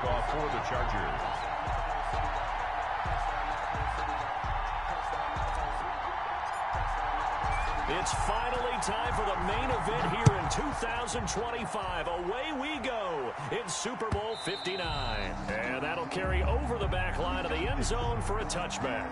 kickoff for the Chargers. It's finally time for the main event here in 2025. Away we go in Super Bowl 59. And that'll carry over the back line of the end zone for a touchback.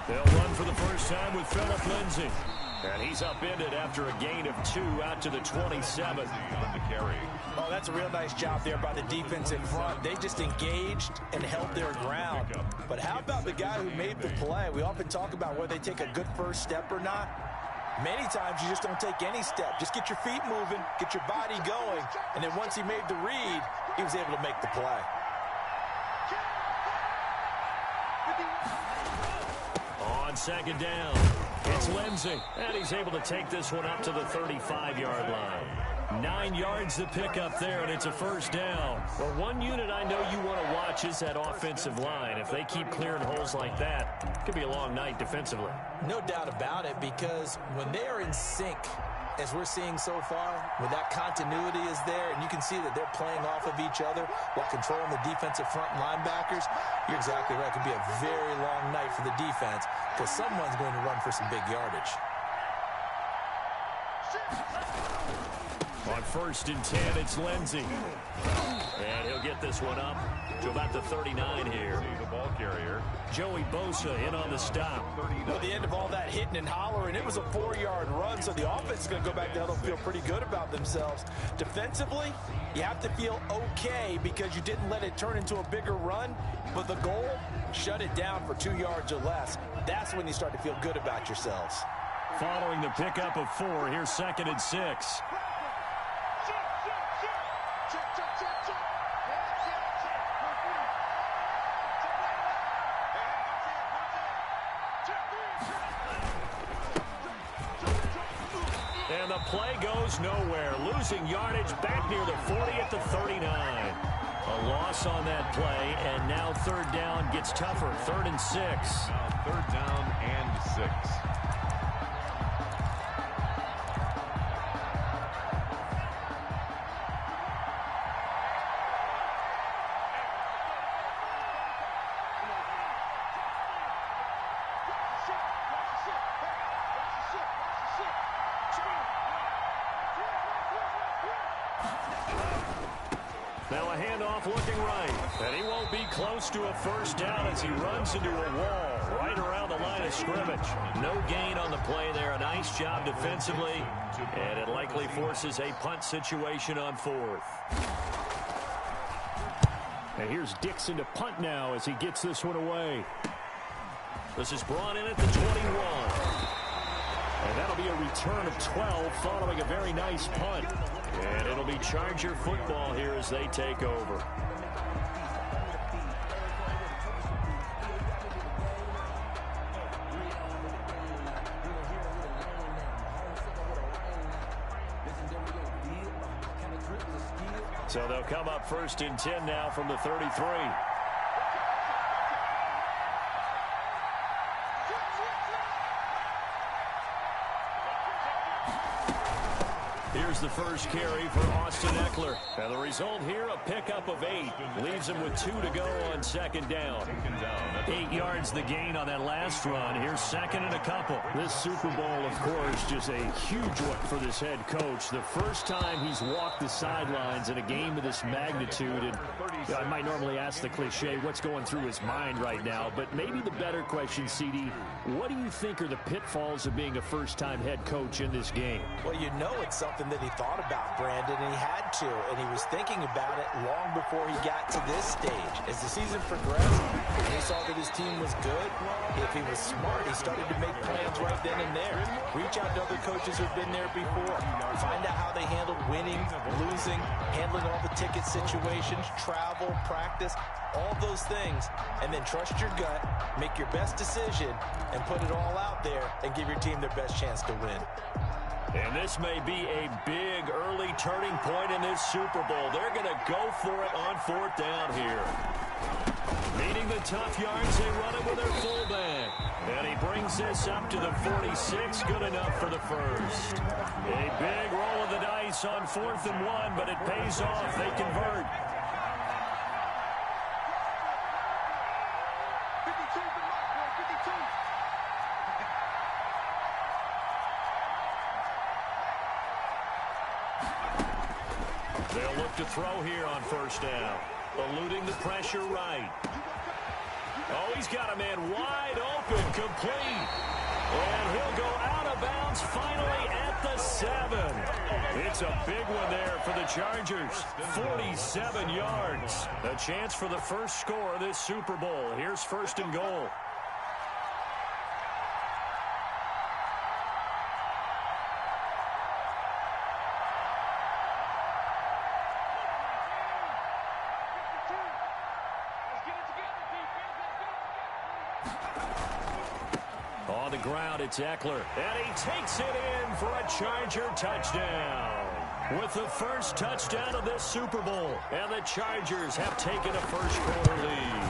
They'll run for the first time with Phillip Lindsay. And he's upended after a gain of 2 out to the 27. Oh, that's a real nice job there by the defensive front. They just engaged and held their ground. But how about the guy who made the play? We often talk about whether they take a good first step or not. Many times you just don't take any step. Just get your feet moving, get your body going, and then once he made the read, he was able to make the play. On second down, it's Lindsay, and he's able to take this one up to the 35-yard line. 9 yards to pick up there, and it's a first down. Well, one unit I know you want to watch is that offensive line. If they keep clearing holes like that, it could be a long night defensively. No doubt about it, because when they are in sync, as we're seeing so far, when that continuity is there, and you can see that they're playing off of each other while controlling the defensive front linebackers, you're exactly right. It could be a very long night for the defense because someone's going to run for some big yardage. On 1st and 10, it's Lindsay. And he'll get this one up to about the 39 here. The ball carrier. Joey Bosa in on the stop. Well, the end of all that hitting and hollering, it was a 4-yard run, so the offense is going to go back there. They'll feel pretty good about themselves. Defensively, you have to feel okay because you didn't let it turn into a bigger run, but the goal, shut it down for 2 yards or less. That's when you start to feel good about yourselves. Following the pickup of 4, here's 2nd and 6. And the play goes nowhere. Losing yardage back near the 40 at the 39. A loss on that play, and now 3rd down gets tougher. 3rd and 6. Now 3rd down and 6. Now a handoff looking right. And he won't be close to a first down as he runs into a wall right around the line of scrimmage. No gain on the play there. A nice job defensively. And it likely forces a punt situation on 4th. And here's Dixon to punt now as he gets this one away. This is brought in at the 21. And that'll be a return of 12 following a very nice punt. And it'll be Charger football here as they take over. So they'll come up 1st and 10 now from the 33. Here's the first carry for Austin Eckler. And the result here, a pickup of 8. Leaves him with 2 to go on 2nd down. 8 yards the gain on that last run. Here's 2nd and a couple. This Super Bowl, of course, just a huge one for this head coach. The first time he's walked the sidelines in a game of this magnitude. And you know, I might normally ask the cliche, what's going through his mind right now? But maybe the better question, CD, what do you think are the pitfalls of being a first-time head coach in this game? Well, you know it's something that he thought about, Brandon, and he had to, and he was thinking about it long before he got to this stage. As the season progressed, and he saw that his team was good, if he was smart, he started to make plans right then and there. Reach out to other coaches who've been there before. Find out how they handled winning, losing, handling all the ticket situations, travel, practice, all those things. And then trust your gut, make your best decision, and put it all out there and give your team their best chance to win. And this may be a big early turning point in this Super Bowl. They're going to go for it on 4th down here. Needing the tough yards, they run it with their fullback. And he brings this up to the 46. Good enough for the first. A big roll of the dice on 4th and 1, but it pays off. They convert. They'll look to throw here on 1st down. Eluding the pressure right. Oh, he's got a man wide open, complete. And he'll go out of bounds finally at the 7. It's a big one there for the Chargers. 47 yards. A chance for the first score of this Super Bowl. Here's 1st and goal. On the ground, it's Eckler. And he takes it in for a Charger touchdown. With the first touchdown of this Super Bowl. And the Chargers have taken a first-quarter lead.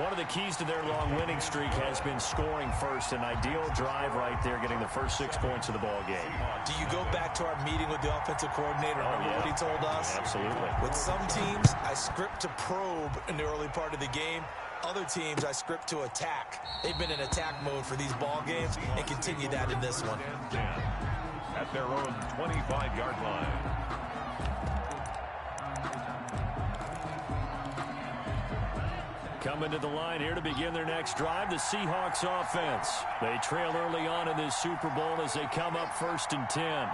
One of the keys to their long winning streak has been scoring first. An ideal drive right there, getting the first 6 points of the ball game. Do you go back to our meeting with the offensive coordinator? Remember what he told us? Absolutely. With some teams, I script to probe in the early part of the game. Other teams, I script to attack. They've been in attack mode for these ball games and continue that in this one. At their own 25-yard line. Coming to the line here to begin their next drive, the Seahawks offense. They trail early on in this Super Bowl as they come up 1st and 10.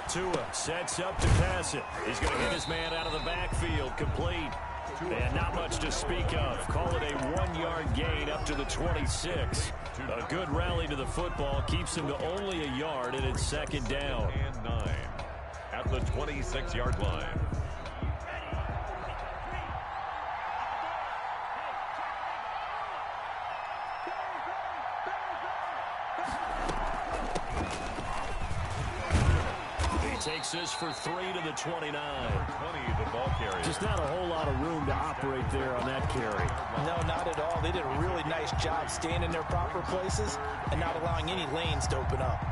Tua sets up to pass it. He's going to get his man out of the backfield, complete. And not much to speak of. Call it a 1-yard gain up to the 26. A good rally to the football keeps him to only a yard, and it's 2nd down. And 9 at the 26-yard line. Takes this for 3 to the 29. 20, the ball carrier. Just not a whole lot of room to operate there on that carry. No, not at all. They did a really nice job staying in their proper places and not allowing any lanes to open up.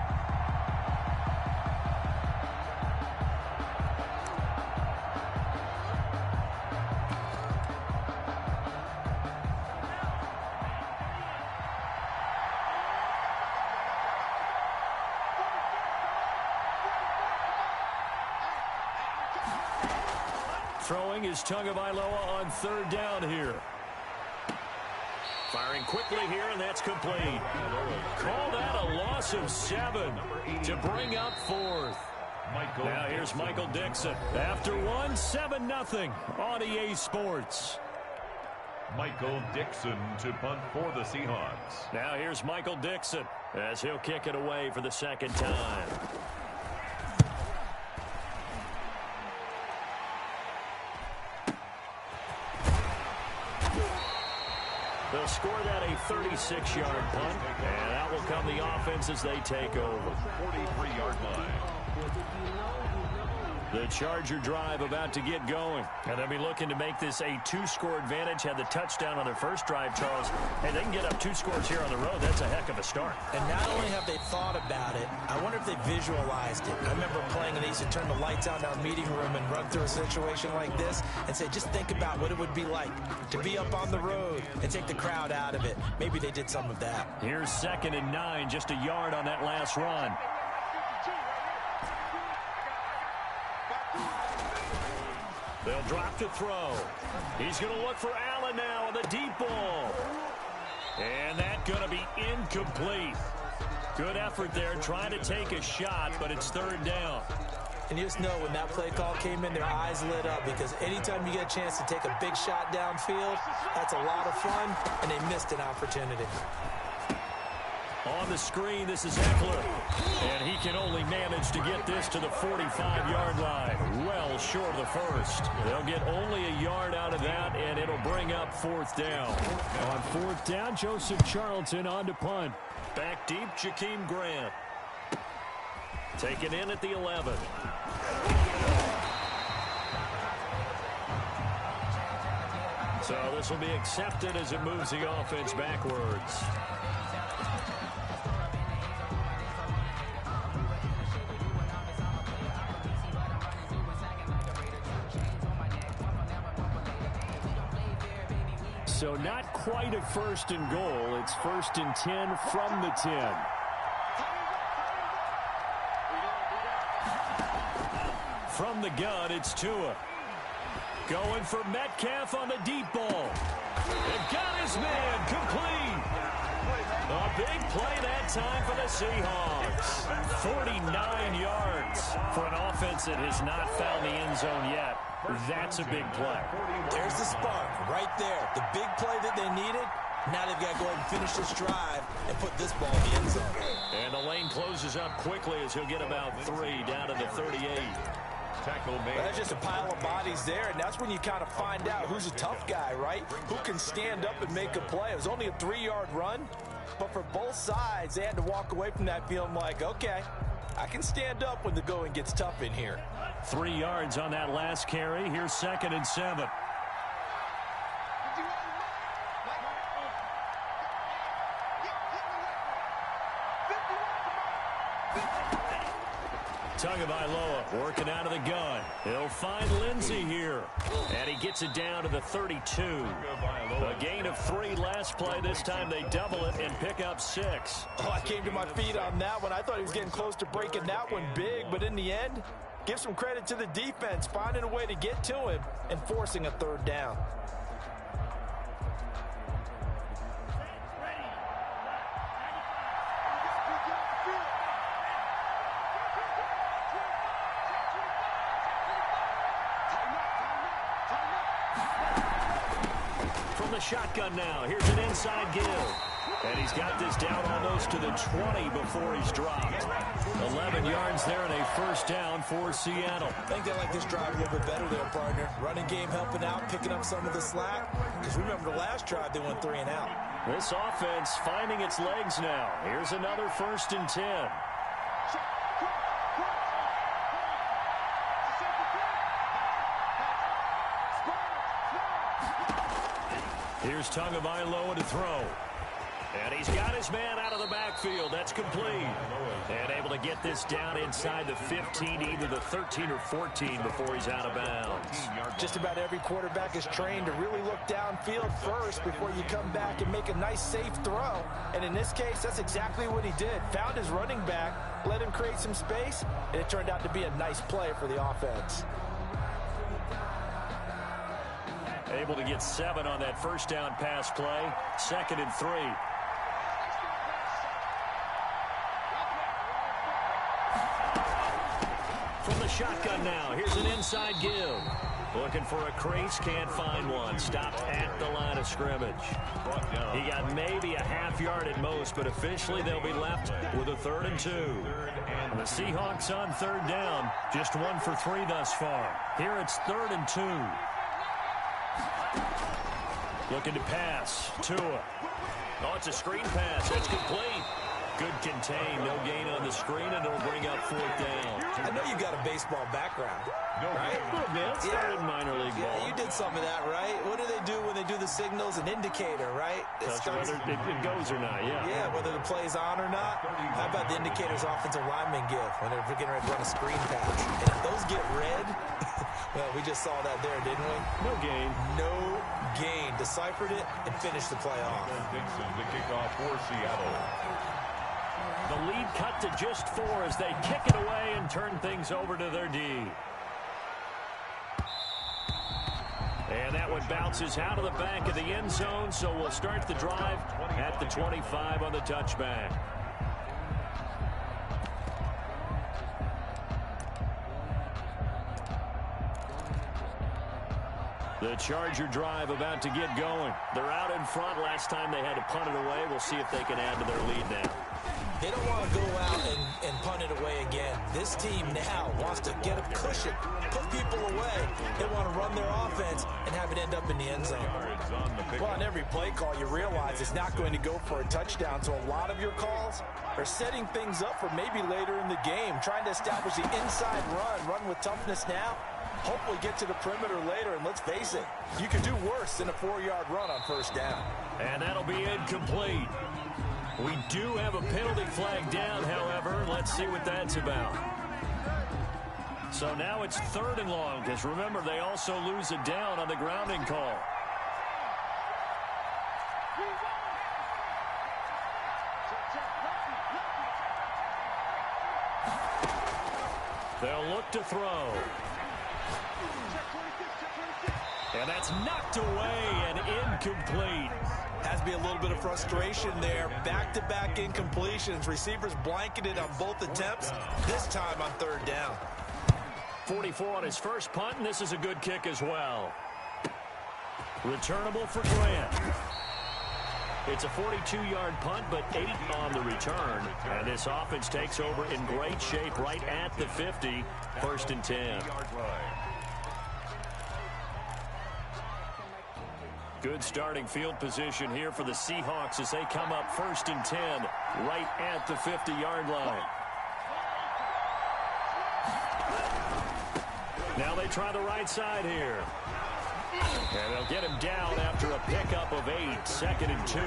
Throwing is Tagovailoa on 3rd down here. Firing quickly here, and that's complete. Call that a loss of 7 to bring up 4th. Now here's Michael Dixon. After 1, 7-0 on EA Sports. Michael Dixon to punt for the Seahawks. Now here's Michael Dixon as he'll kick it away for the 2nd time. They'll score that a 36-yard punt, and that will come the offense as they take over. 43-yard line. The Charger drive about to get going. And they'll be looking to make this a 2-score advantage. Had the touchdown on their first drive, Charles. And they can get up 2 scores here on the road. That's a heck of a start. And not only have they thought about it, I wonder if they visualized it. I remember playing and they used to turn the lights out in our meeting room and run through a situation like this and say, just think about what it would be like to be up on the road and take the crowd out of it. Maybe they did some of that. Here's 2nd and 9, just a yard on that last run. They'll drop to throw. He's going to look for Allen now on the deep ball. And that's going to be incomplete. Good effort there trying to take a shot, but it's 3rd down. And you just know when that play call came in, their eyes lit up, because anytime you get a chance to take a big shot downfield, that's a lot of fun, and they missed an opportunity. On the screen, this is Eckler. And he can only manage to get this to the 45-yard line. Well short of the first. They'll get only a yard out of that, and it'll bring up fourth down. On fourth down, Joseph Charlton on to punt. Back deep, Jakeem Grant. Taken in at the 11. So this will be accepted as it moves the offense backwards. So not quite a first and goal. It's first and 10 from the 10. From the gun, it's Tua. Going for Metcalf on the deep ball. They've got his man complete. A big play that time for the Seahawks. 49 yards for an offense that has not found the end zone yet. That's a big play. There's the spark right there. The big play that they needed. Now they've got to go ahead and finish this drive and put this ball in the end zone. And the lane closes up quickly as he'll get about 3 down to the 38. Tackle made. That's just a pile of bodies there, and that's when you kind of find out who's a tough guy, right? Who can stand up and make a play. It was only a 3-yard run, but for both sides, they had to walk away from that feeling like, okay, I can stand up when the going gets tough in here. 3 yards on that last carry. Here's 2nd and 7. Tagovailoa working out of the gun. He'll find Lindsey here. And he gets it down to the 32. A gain of 3 last play. This time they double it and pick up 6. Oh, I came to my feet on that one. I thought he was getting close to breaking that one big, but in the end, give some credit to the defense, finding a way to get to him and forcing a 3rd down. Shotgun now. Here's an inside give. And he's got this down almost to the 20 before he's dropped. 11 yards there and a 1st down for Seattle. I think they like this drive a little bit better there, partner. Running game helping out, picking up some of the slack. Because remember the last drive, they went 3 and out. This offense finding its legs now. Here's another 1st and 10. Here's Tagovailoa to throw. And he's got his man out of the backfield. That's complete. And able to get this down inside the 15, either the 13 or 14 before he's out of bounds. Just about every quarterback is trained to really look downfield first before you come back and make a nice, safe throw. And in this case, that's exactly what he did. Found his running back, let him create some space, and it turned out to be a nice play for the offense. Able to get 7 on that 1st down pass play. 2nd and 3. From the shotgun now, here's an inside give. Looking for a crease, can't find one. Stopped at the line of scrimmage. He got maybe a half yard at most, but officially they'll be left with a 3rd and 2. And the Seahawks on 3rd down, just 1 for 3 thus far. Here it's 3rd and 2. Looking to pass. Tua. Oh, it's a screen pass. That's complete. Good contain. No gain on the screen, and it'll bring up 4th down. I know you got a baseball background, right? A little bit. Started minor league ball. Yeah, you did some of that, right? What do they do when they do the signals? An indicator, right? Whether it goes or not, yeah. Yeah, whether the play's on or not. How about the indicators offensive linemen give when they're getting ready to run a screen pass? And if those get red, well, we just saw that there, didn't we? No gain. No gain. Deciphered it and finished the play off. Dixon, the kickoff for Seattle. The lead cut to just 4 as they kick it away and turn things over to their D. And that one bounces out of the back of the end zone, so we'll start the drive at the 25 on the touchback. The Charger drive about to get going. They're out in front. Last time they had to punt it away. We'll see if they can add to their lead now. They don't want to go out and punt it away again. This team now wants to get a cushion, put people away. They want to run their offense and have it end up in the end zone. Well, on every play call, you realize it's not going to go for a touchdown, so a lot of your calls are setting things up for maybe later in the game, trying to establish the inside run with toughness now, hopefully get to the perimeter later, and let's face it, you can do worse than a 4-yard run on first down. And that'll be incomplete. We do have a penalty flag down, however. Let's see what that's about. So now it's 3rd and long, because remember, they also lose a down on the grounding call. They'll look to throw. And that's knocked away and incomplete. Has to be a little bit of frustration there. Back-to-back incompletions. Receivers blanketed on both attempts, this time on 3rd down. 44 on his first punt, and this is a good kick as well. Returnable for Grant. It's a 42-yard punt, but 8 on the return. And this offense takes over in great shape right at the 50, 1st and 10. Good starting field position here for the Seahawks as they come up 1st and 10 right at the 50-yard line. Now they try the right side here. And they'll get him down after a pickup of 8, 2nd and 2.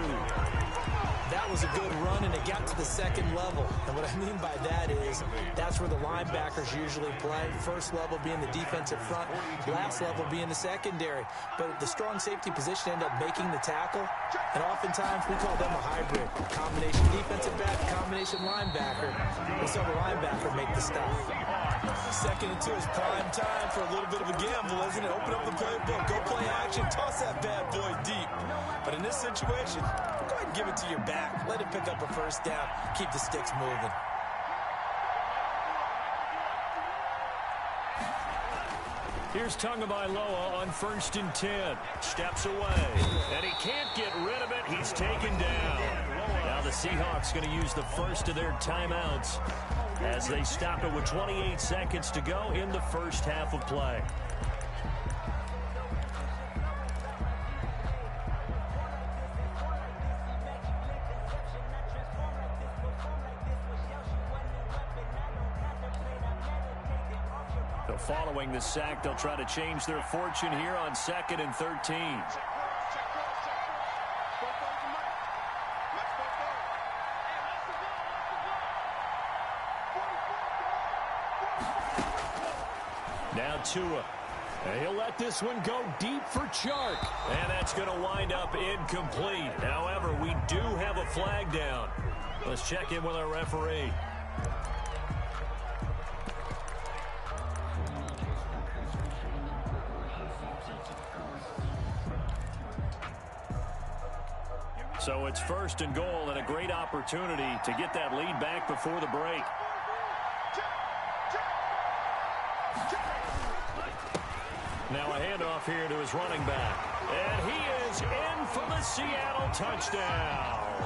That was a good run, and it got to the 2nd level. And what I mean by that is that's where the linebackers usually play. First level being the defensive front, last level being the secondary. But the strong safety position ended up making the tackle, and oftentimes we call them a hybrid. Combination defensive back, combination linebacker. We saw the linebacker make the stop. 2nd and 2 is prime time for a little bit of a gamble, isn't it? Open up the playbook, go play action, toss that bad boy deep. But in this situation, go ahead and give it to your back. Let him pick up a 1st down. Keep the sticks moving. Here's Tagovailoa on 1st and 10. Steps away. And he can't get rid of it. He's taken down. Now the Seahawks going to use the first of their timeouts as they stop it with 28 seconds to go in the first half of play. So following the sack, they'll try to change their fortune here on 2nd and 13. Now Tua. And he'll let this one go deep for Chark. And that's going to wind up incomplete. However, we do have a flag down. Let's check in with our referee. So it's 1st and goal and a great opportunity to get that lead back before the break. Now a handoff here to his running back. And he is in for the Seattle touchdown.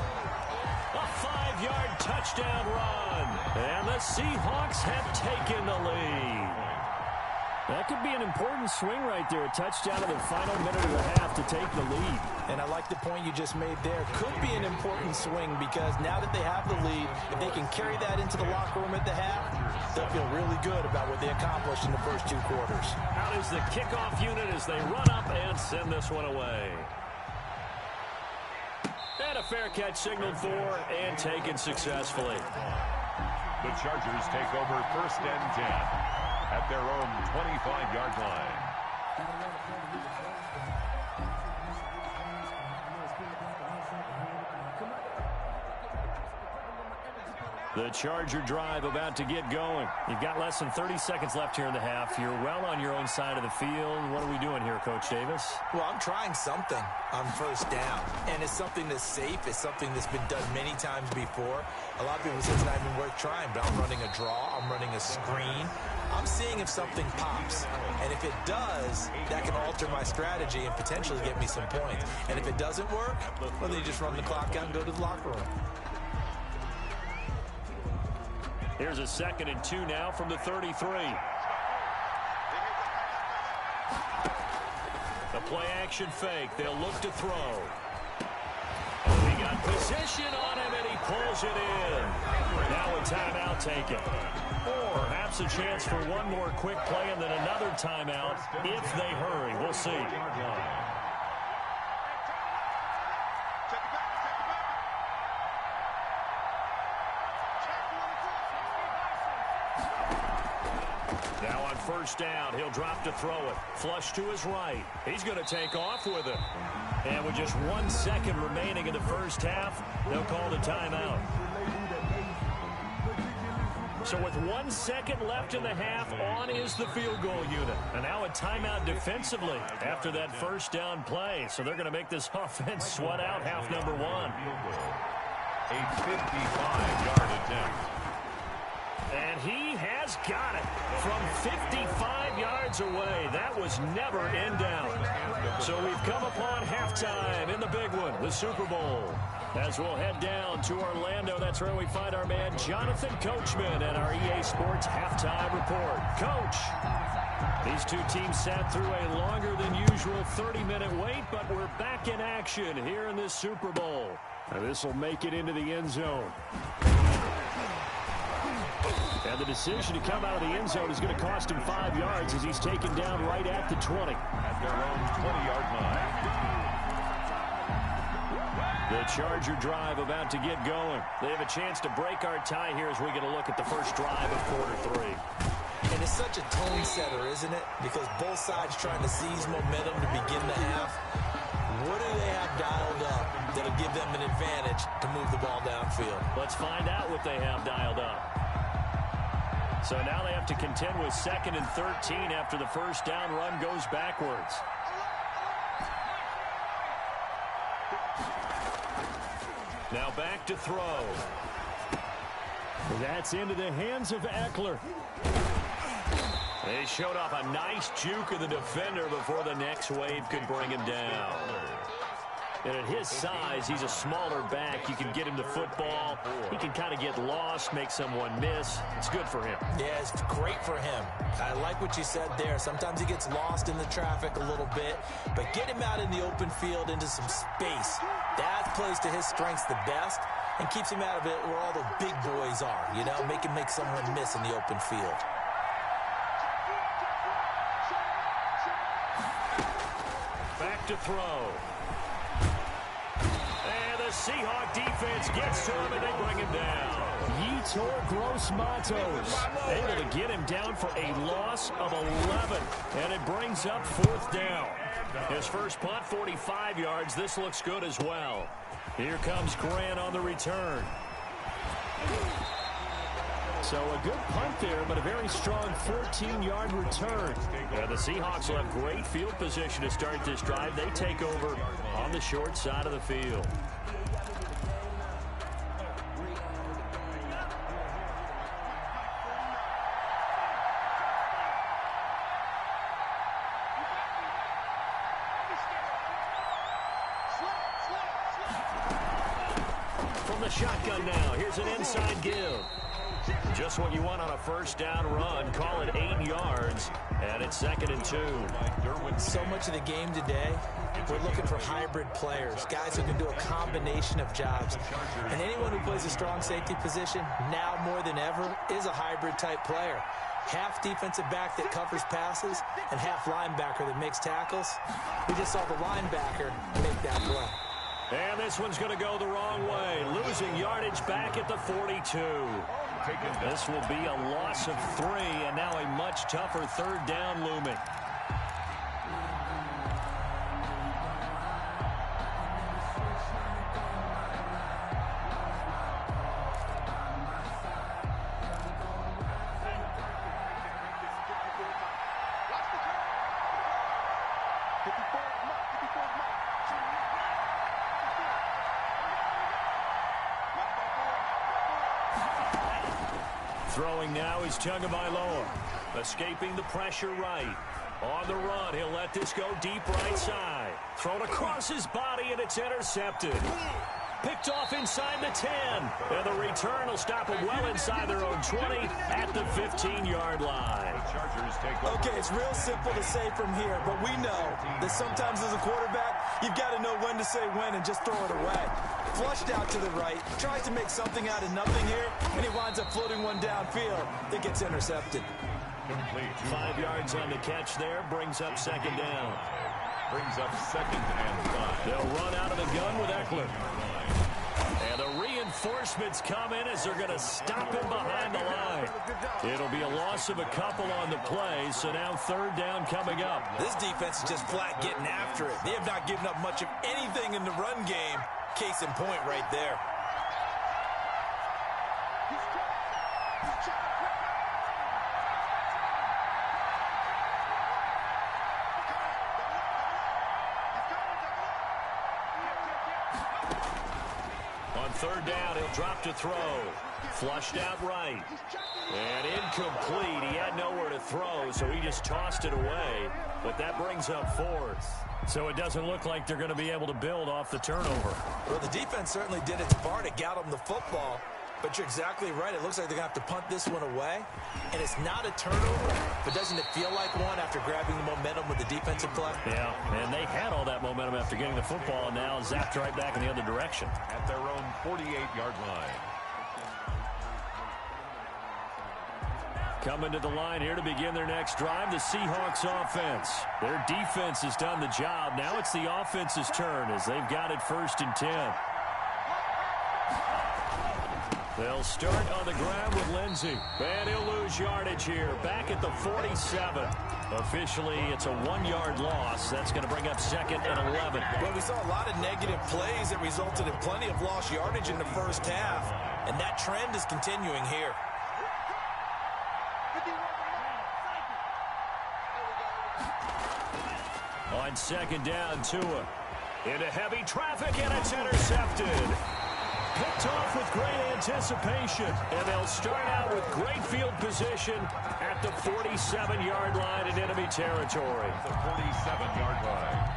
A 5-yard touchdown run. And the Seahawks have taken the lead. That could be an important swing right there. A touchdown in the final minute and a half to take the lead. And I like the point you just made there. Could be an important swing because now that they have the lead, if they can carry that into the locker room at the half, they'll feel really good about what they accomplished in the first 2 quarters. Out is the kickoff unit as they run up and send this one away. And a fair catch signaled for and taken successfully. The Chargers take over 1st and 10 at their own 25-yard line. The Charger drive about to get going. You've got less than 30 seconds left here in the half. You're well on your own side of the field. What are we doing here, Coach Davis? Well, I'm trying something on 1st down. And it's something that's safe. It's something that's been done many times before. A lot of people say it's not even worth trying, but I'm running a draw. I'm running a screen. I'm seeing if something pops. And if if it does, that can alter my strategy and potentially get me some points. And if it doesn't work, well, then you just run the clock out and go to the locker room. Here's a 2nd and 2 now from the 33. The play action fake. They'll look to throw. He got position on him, and he pulls it in. Now a timeout taken. Or perhaps a chance for one more quick play and then another timeout if they hurry. We'll see. Now on 1st down, he'll drop to throw it. Flush to his right. He's going to take off with it. And with just 1 second remaining in the first half, they'll call the timeout. So with 1 second left in the half, on is the field goal unit. And now a timeout defensively after that 1st down play. So they're going to make this offense sweat out half number 1. A 55-yard attempt. And he has got it from 55 yards away. That was never in doubt. So we've come upon halftime in the big one, the Super Bowl. As we'll head down to Orlando, that's where we find our man Jonathan Coachman at our EA Sports Halftime Report. Coach, these two teams sat through a longer than usual 30-minute wait, but we're back in action here in this Super Bowl. Now this will make it into the end zone. And the decision to come out of the end zone is going to cost him 5 yards as he's taken down right at the 20. At their own 20-yard line. The Charger drive about to get going. They have a chance to break our tie here as we get a look at the first drive of quarter 3. And it's such a tone setter, isn't it? Because both sides trying to seize momentum to begin the half. What do they have dialed up that'll give them an advantage to move the ball downfield? Let's find out what they have dialed up. So now they have to contend with 2nd and 13 after the 1st down run goes backwards. Now back to throw. That's into the hands of Eckler. They showed off a nice juke of the defender before the next wave could bring him down. And at his size, he's a smaller back. You can get him the football. He can kind of get lost, make someone miss. It's good for him. Yeah, it's great for him. I like what you said there. Sometimes he gets lost in the traffic a little bit, but get him out in the open field into some space. That plays to his strengths the best and keeps him out of it where all the big boys are, you know, make him make someone miss in the open field. Back to throw. Seahawk defense gets to him, and they bring him down. Yetur Gross-Matos able to get him down for a loss of 11, and it brings up 4th down. His first punt, 45 yards. This looks good as well. Here comes Grant on the return. So a good punt there, but a very strong 14-yard return. And the Seahawks will have great field position to start this drive. They take over on the short side of the field. From the shotgun now, here's an inside give. Just what you want on a 1st down run. Call it 8 yards, and it's 2nd and 2. So much of the game today, we're looking for hybrid players, guys who can do a combination of jobs. And anyone who plays a strong safety position, now more than ever, is a hybrid type player. Half defensive back that covers passes and half linebacker that makes tackles. We just saw the linebacker make that play. And this one's going to go the wrong way. Losing yardage back at the 42. This will be a loss of 3, and now a much tougher 3rd down looming. Throwing now is Tagovailoa, escaping the pressure right. On the run, he'll let this go deep right side. Thrown across his body, and it's intercepted. Picked off inside the 10. And the return will stop them well inside their own 20 at the 15-yard line. Okay, it's real simple to say from here, but we know that sometimes as a quarterback, you've got to know when to say when and just throw it away. Flushed out to the right, tries to make something out of nothing here, and he winds up floating one downfield that gets intercepted. 5 yards on the catch there, brings up second down. Brings up 2nd and 5. They'll run out of the gun with Eckler. And the reinforcements come in as they're going to stop him behind the line. It'll be a loss of a couple on the play, so now 3rd down coming up. This defense is just flat getting after it. They have not given up much of anything in the run game. Case in point right there. On 3rd down, he'll drop to throw. Flushed out right. And incomplete. He had nowhere to throw, so he just tossed it away. But that brings up 4th. So it doesn't look like they're going to be able to build off the turnover. Well, the defense certainly did its part to get them the football. But you're exactly right. It looks like they're going to have to punt this one away. And it's not a turnover, but doesn't it feel like one after grabbing the momentum with the defensive play? Yeah, and they had all that momentum after getting the football, and now zapped right back in the other direction. At their own 48-yard line. Coming to the line here to begin their next drive, the Seahawks offense. Their defense has done the job. Now it's the offense's turn as they've got it 1st and 10. They'll start on the ground with Lindsey. And he'll lose yardage here, back at the 47. Officially, it's a 1-yard loss. That's going to bring up 2nd and 11. Well, we saw a lot of negative plays that resulted in plenty of lost yardage in the first half. And that trend is continuing here. On 2nd down, Tua. Into heavy traffic, and it's intercepted. Picked off with great anticipation, and they'll start out with great field position at the 47-yard line in enemy territory. The 47-yard line.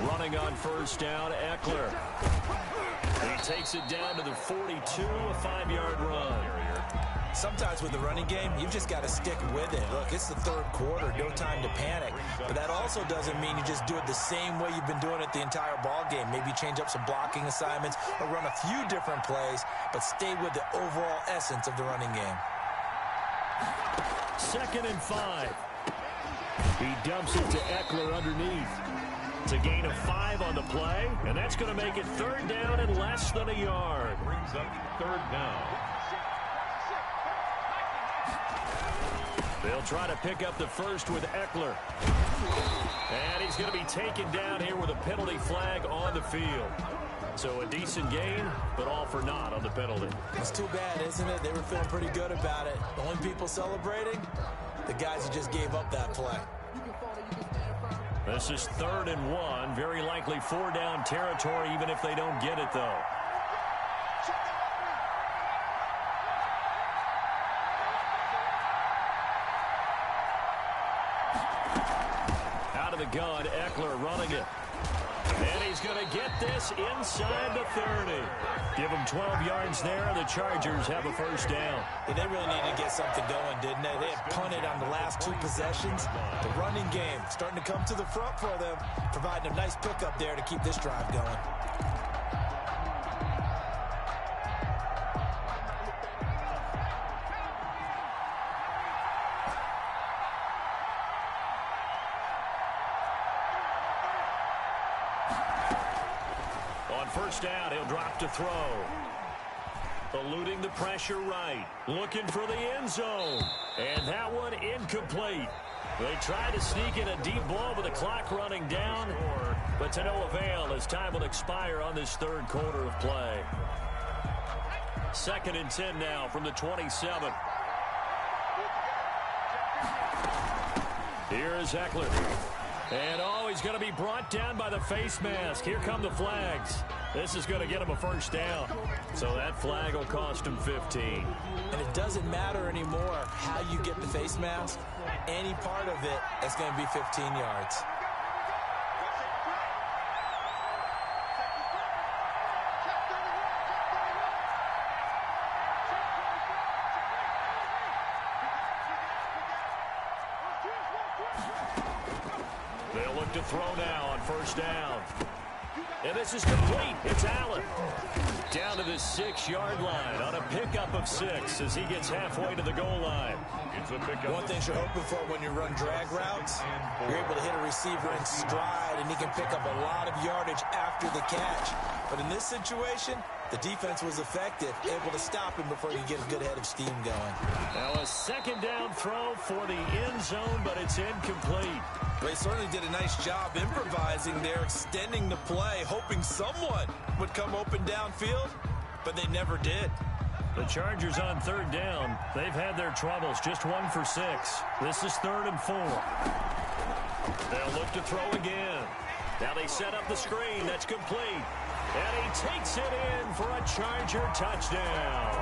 Running on 1st down, Eckler. He takes it down to the 42, a 5-yard run. Sometimes with the running game, you've just got to stick with it. Look, it's the 3rd quarter, no time to panic. But that also doesn't mean you just do it the same way you've been doing it the entire ball game. Maybe change up some blocking assignments or run a few different plays, but stay with the overall essence of the running game. 2nd and 5. He dumps it to Eckler underneath. It's a gain of 5 on the play, and that's going to make it 3rd down and less than a yard. Brings up 3rd down. They'll try to pick up the first with Eckler. And he's going to be taken down here with a penalty flag on the field. So a decent gain, but all for naught on the penalty. It's too bad, isn't it? They were feeling pretty good about it. The only people celebrating, the guys who just gave up that play. This is 3rd and 1. Very likely 4-down territory, even if they don't get it, though. Out of the gun, Eckler running it. And he's going to get this inside the 30. Give him 12 yards there. The Chargers have a 1st down. Yeah, they really needed to get something going, didn't they? They had punted on the last 2 possessions. The running game starting to come to the front for them, providing a nice pickup there to keep this drive going. On 1st down, he'll drop to throw. Eluding the pressure right. Looking for the end zone. And that one incomplete. They tried to sneak in a deep ball with the clock running down, but to no avail as time will expire on this 3rd quarter of play. 2nd and 10 now from the 27. Here is Eckler. And, oh, he's going to be brought down by the face mask. Here come the flags. This is going to get him a first down. So that flag will cost him 15. And it doesn't matter anymore how you get the face mask. Any part of it is going to be 15 yards. They'll look to throw now on first down. And this is complete. It's Allen. Down to the 6-yard line on a pickup of 6 as he gets halfway to the goal line. It's a pickup. One thing you're hoping for when you run drag routes, you're able to hit a receiver in stride, and he can pick up a lot of yardage after the catch. But in this situation, the defense was effective, able to stop him before he could get a good head of steam going. Now a second down throw for the end zone, but it's incomplete. They certainly did a nice job improvising there, extending the play, hoping someone would come open downfield, but they never did. The Chargers on third down. They've had their troubles, just 1 for 6. This is 3rd and 4. They'll look to throw again. Now they set up the screen. That's complete. And he takes it in for a Charger touchdown.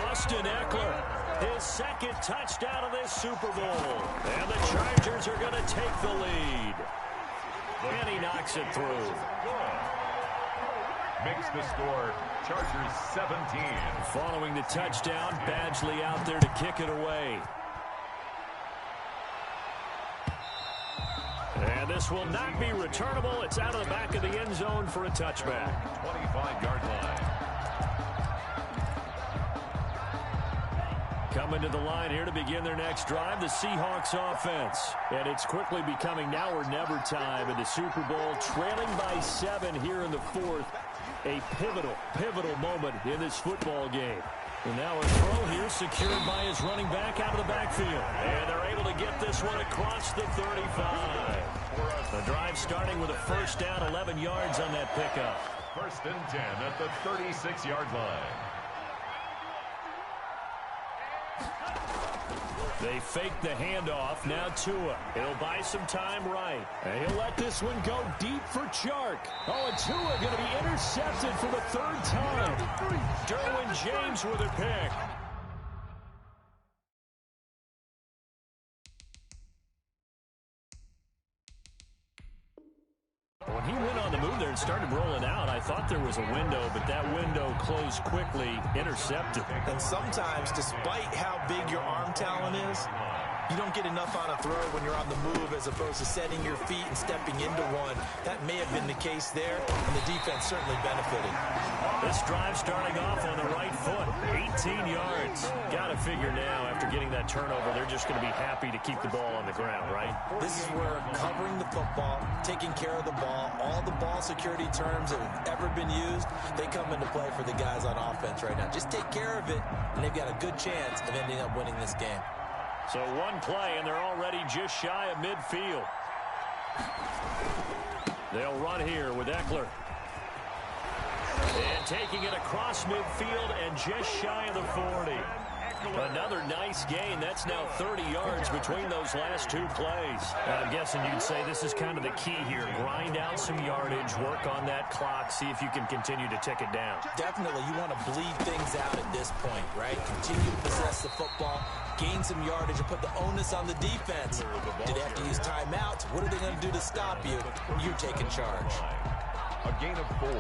Austin Eckler, his second touchdown of this Super Bowl. And the Chargers are going to take the lead. And he knocks it through. Makes the score Chargers 17. Following the touchdown, Badgley out there to kick it away. And this will not be returnable. It's out of the back of the end zone for a touchback. 25-yard line. Coming to the line here to begin their next drive, the Seahawks offense. And it's quickly becoming now or never time in the Super Bowl, trailing by 7 here in the 4th. A pivotal moment in this football game. And now a throw here secured by his running back out of the backfield. And they're able to get this one across the 35. The drive starting with a first down, 11 yards on that pickup. 1st and 10 at the 36-yard line. They fake the handoff. Now Tua. He'll buy some time right. And he'll let this one go deep for Chark. Oh, and Tua going to be intercepted for the 3rd time. Derwin James with a pick. When he went on the move there and started rolling out, I thought there was a window, but that window closed quickly, intercepted. And sometimes, despite how big your arm talent is, you don't get enough on a throw when you're on the move as opposed to setting your feet and stepping into one. That may have been the case there, and the defense certainly benefited. This drive starting off on the right foot, 18 yards. Got to figure now, after getting that turnover, they're just going to be happy to keep the ball on the ground, right? This is where covering the football, taking care of the ball, all the ball security terms that have ever been used, they come into play for the guys on offense right now. Just take care of it, and they've got a good chance of ending up winning this game. So one play, and they're already just shy of midfield. They'll run here with Eckler. And taking it across midfield and just shy of the 40. Another nice gain. That's now 30 yards between those last 2 plays. I'm guessing you'd say this is kind of the key here. Grind out some yardage, work on that clock, see if you can continue to tick it down. Definitely, you want to bleed things out at this point, right? Continue to possess the football, gain some yardage, and put the onus on the defense. Do they have to use timeouts? What are they going to do to stop you? You're taking charge. A gain of 4.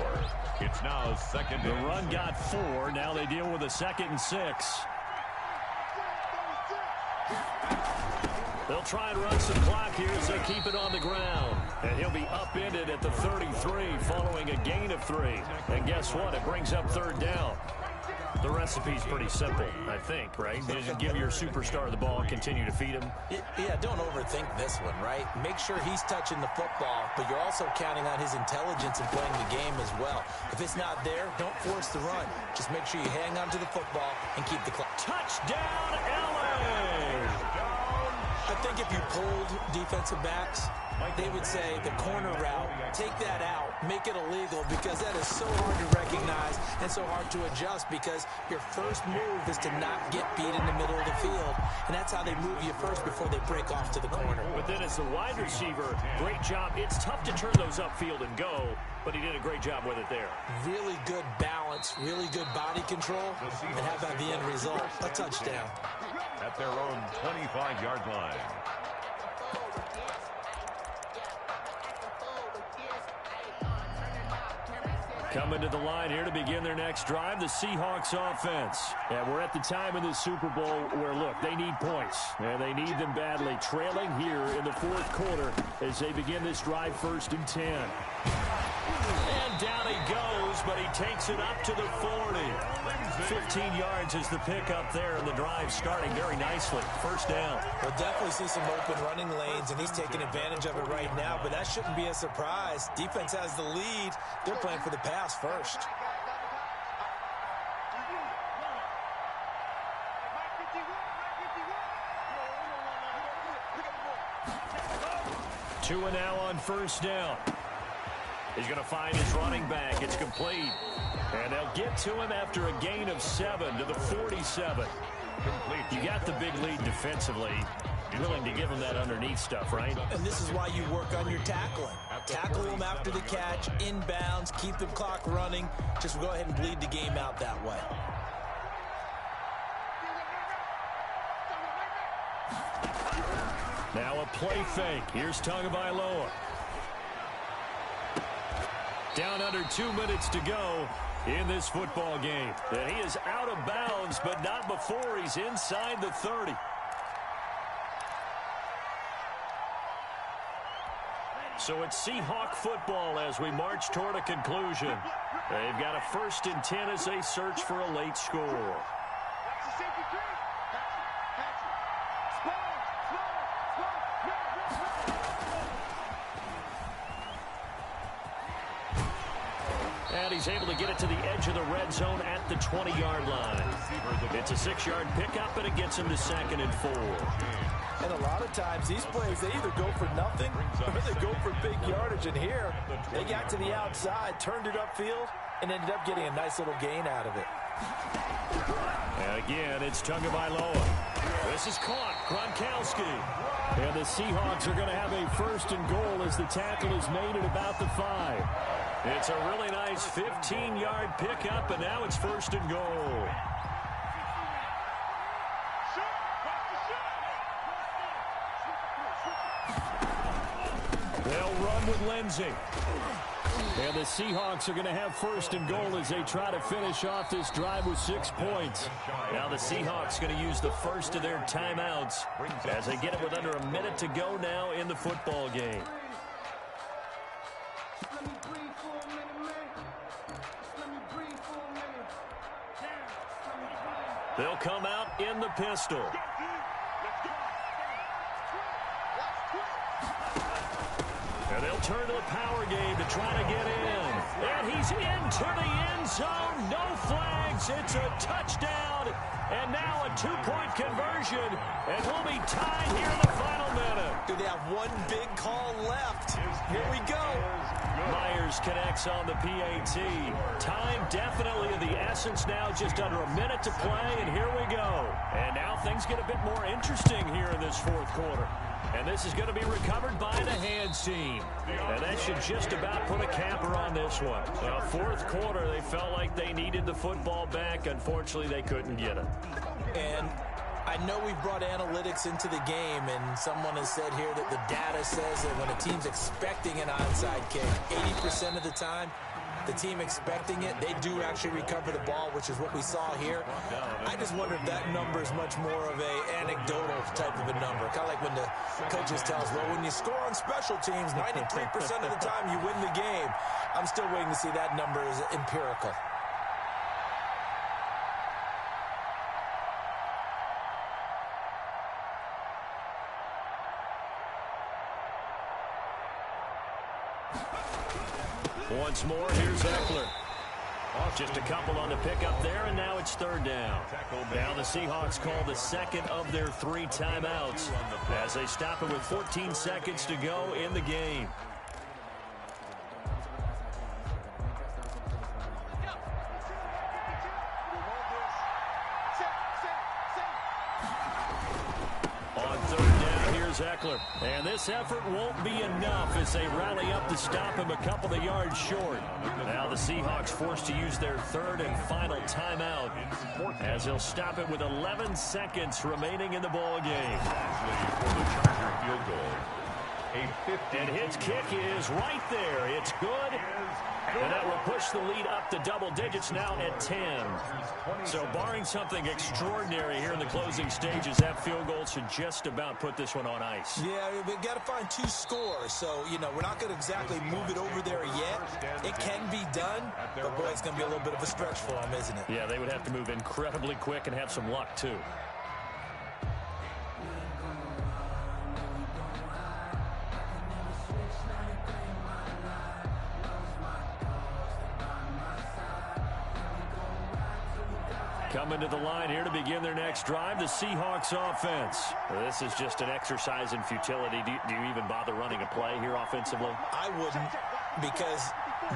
It's now 2nd. The run got 4. Now they deal with a 2nd and 6. They'll try and run some clock here as they keep it on the ground. And he'll be upended at the 33 following a gain of 3. And guess what? It brings up 3rd down. The recipe's pretty simple, I think, right? You just give your superstar the ball and continue to feed him. Yeah, don't overthink this one, right? Make sure he's touching the football, but you're also counting on his intelligence in playing the game as well. If it's not there, don't force the run. Just make sure you hang on to the football and keep the clock. Touchdown, LA! I think think if you pulled defensive backs, they would say the corner route, take that out, make it illegal, because that is so hard to recognize and so hard to adjust, because your first move is to not get beat in the middle of the field. And that's how they move you first before they break off to the corner. But then as the wide receiver, great job. It's tough to turn those upfield and go, but he did a great job with it there. Really good balance, really good body control, and how about the end result? A touchdown. At their own 25-yard line. Coming to the line here to begin their next drive, the Seahawks offense. And we're at the time in the Super Bowl where, look, they need points. And they need them badly. Trailing here in the fourth quarter as they begin this drive, 1st and 10. And down he goes, but he takes it up to the 40. 15 yards is the pickup there, and the drive starting very nicely. 1st down. We'll definitely see some open running lanes, and he's taking advantage of it right now, but that shouldn't be a surprise. Defense has the lead. They're playing for the pass first. Two and now on 1st down. He's going to find his running back. It's complete. And they'll get to him after a gain of 7 to the 47. You got the big lead defensively. You're willing to give him that underneath stuff, right? And this is why you work on your tackling. Tackle him after the catch, inbounds, keep the clock running. Just go ahead and bleed the game out that way. Now a play fake. Here's Tagovailoa. Down under 2 minutes to go in this football game. And he is out of bounds, but not before he's inside the 30. So it's Seahawk football as we march toward a conclusion. They've got a 1st and 10 as they search for a late score. And he's able to get it to the edge of the red zone at the 20-yard line. It's a 6-yard pickup, and it gets him to 2nd and 4. And a lot of times, these plays, they either go for nothing or they go for big yardage. And here, they got to the outside, turned it upfield, and ended up getting a nice little gain out of it. And again, it's Tagovailoa. This is caught. Gronkowski. And the Seahawks are going to have a 1st and goal as the tackle is made at about the 5. It's a really nice 15-yard pickup, and now it's 1st and goal. They'll run with Lindsey. And the Seahawks are going to have 1st and goal as they try to finish off this drive with 6 points. Now the Seahawks going to use the first of their timeouts as they get it with under a minute to go now in the football game. They'll come out in the pistol. And they'll turn to the power game to try to get in. And he's into the end zone. No flags. It's a touchdown. And now a 2-point conversion. And we'll be tied here in the final minute. Do they have one big call left? Here we go. Myers connects on the PAT. Time definitely of the essence now, just under a minute to play, and here we go. And now things get a bit more interesting here in this fourth quarter. And this is going to be recovered by the hands team. And that should just about put a capper on this one. Fourth quarter, they felt like they needed the football back. Unfortunately, they couldn't get it. And I know we've brought analytics into the game, and someone has said here that the data says that when a team's expecting an onside kick, 80% of the time, the team expecting it, they do actually recover the ball, which is what we saw here. I just wonder if that number is much more of a anecdotal type of a number. Kind of like when the coaches tell us, well, when you score on special teams, 93% of the time you win the game. I'm still waiting to see that number is empirical. Once more, here's Eckler. Just a couple on the pickup there, and now it's third down. Now the Seahawks call the second of their 3 timeouts as they stop it with 14 seconds to go in the game. On third down, here's Eckler. And this effort won't be enough as they rally up to stop him a couple of yards short. Now the Seahawks forced to use their third and final timeout as they'll stop it with 11 seconds remaining in the ball game. For the Charger field goal. And his kick is right there. It's good. And that will push the lead up to double digits now at 10. So barring something extraordinary here in the closing stages, that field goal should just about put this one on ice. Yeah, we've got to find 2 scores. So, you know, we're not going to exactly move it over there yet. It can be done, but boy, it's going to be a little bit of a stretch for them, isn't it? Yeah, they would have to move incredibly quick and have some luck, too. Coming to the line here to begin their next drive, the Seahawks offense. This is just an exercise in futility. Do you even bother running a play here offensively? I wouldn't, because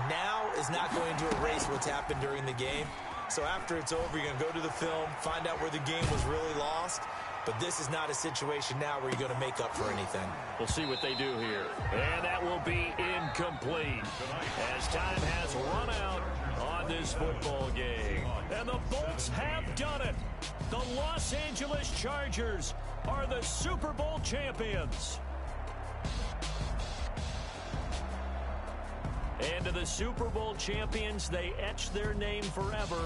now is not going to erase what's happened during the game. So after it's over, you're going to go to the film, find out where the game was really lost. But this is not a situation now where you're going to make up for anything. We'll see what they do here. And that will be incomplete as time has run out on this football game. And the Bolts have done it. The Los Angeles Chargers are the Super Bowl champions. And to the Super Bowl champions, they etch their name forever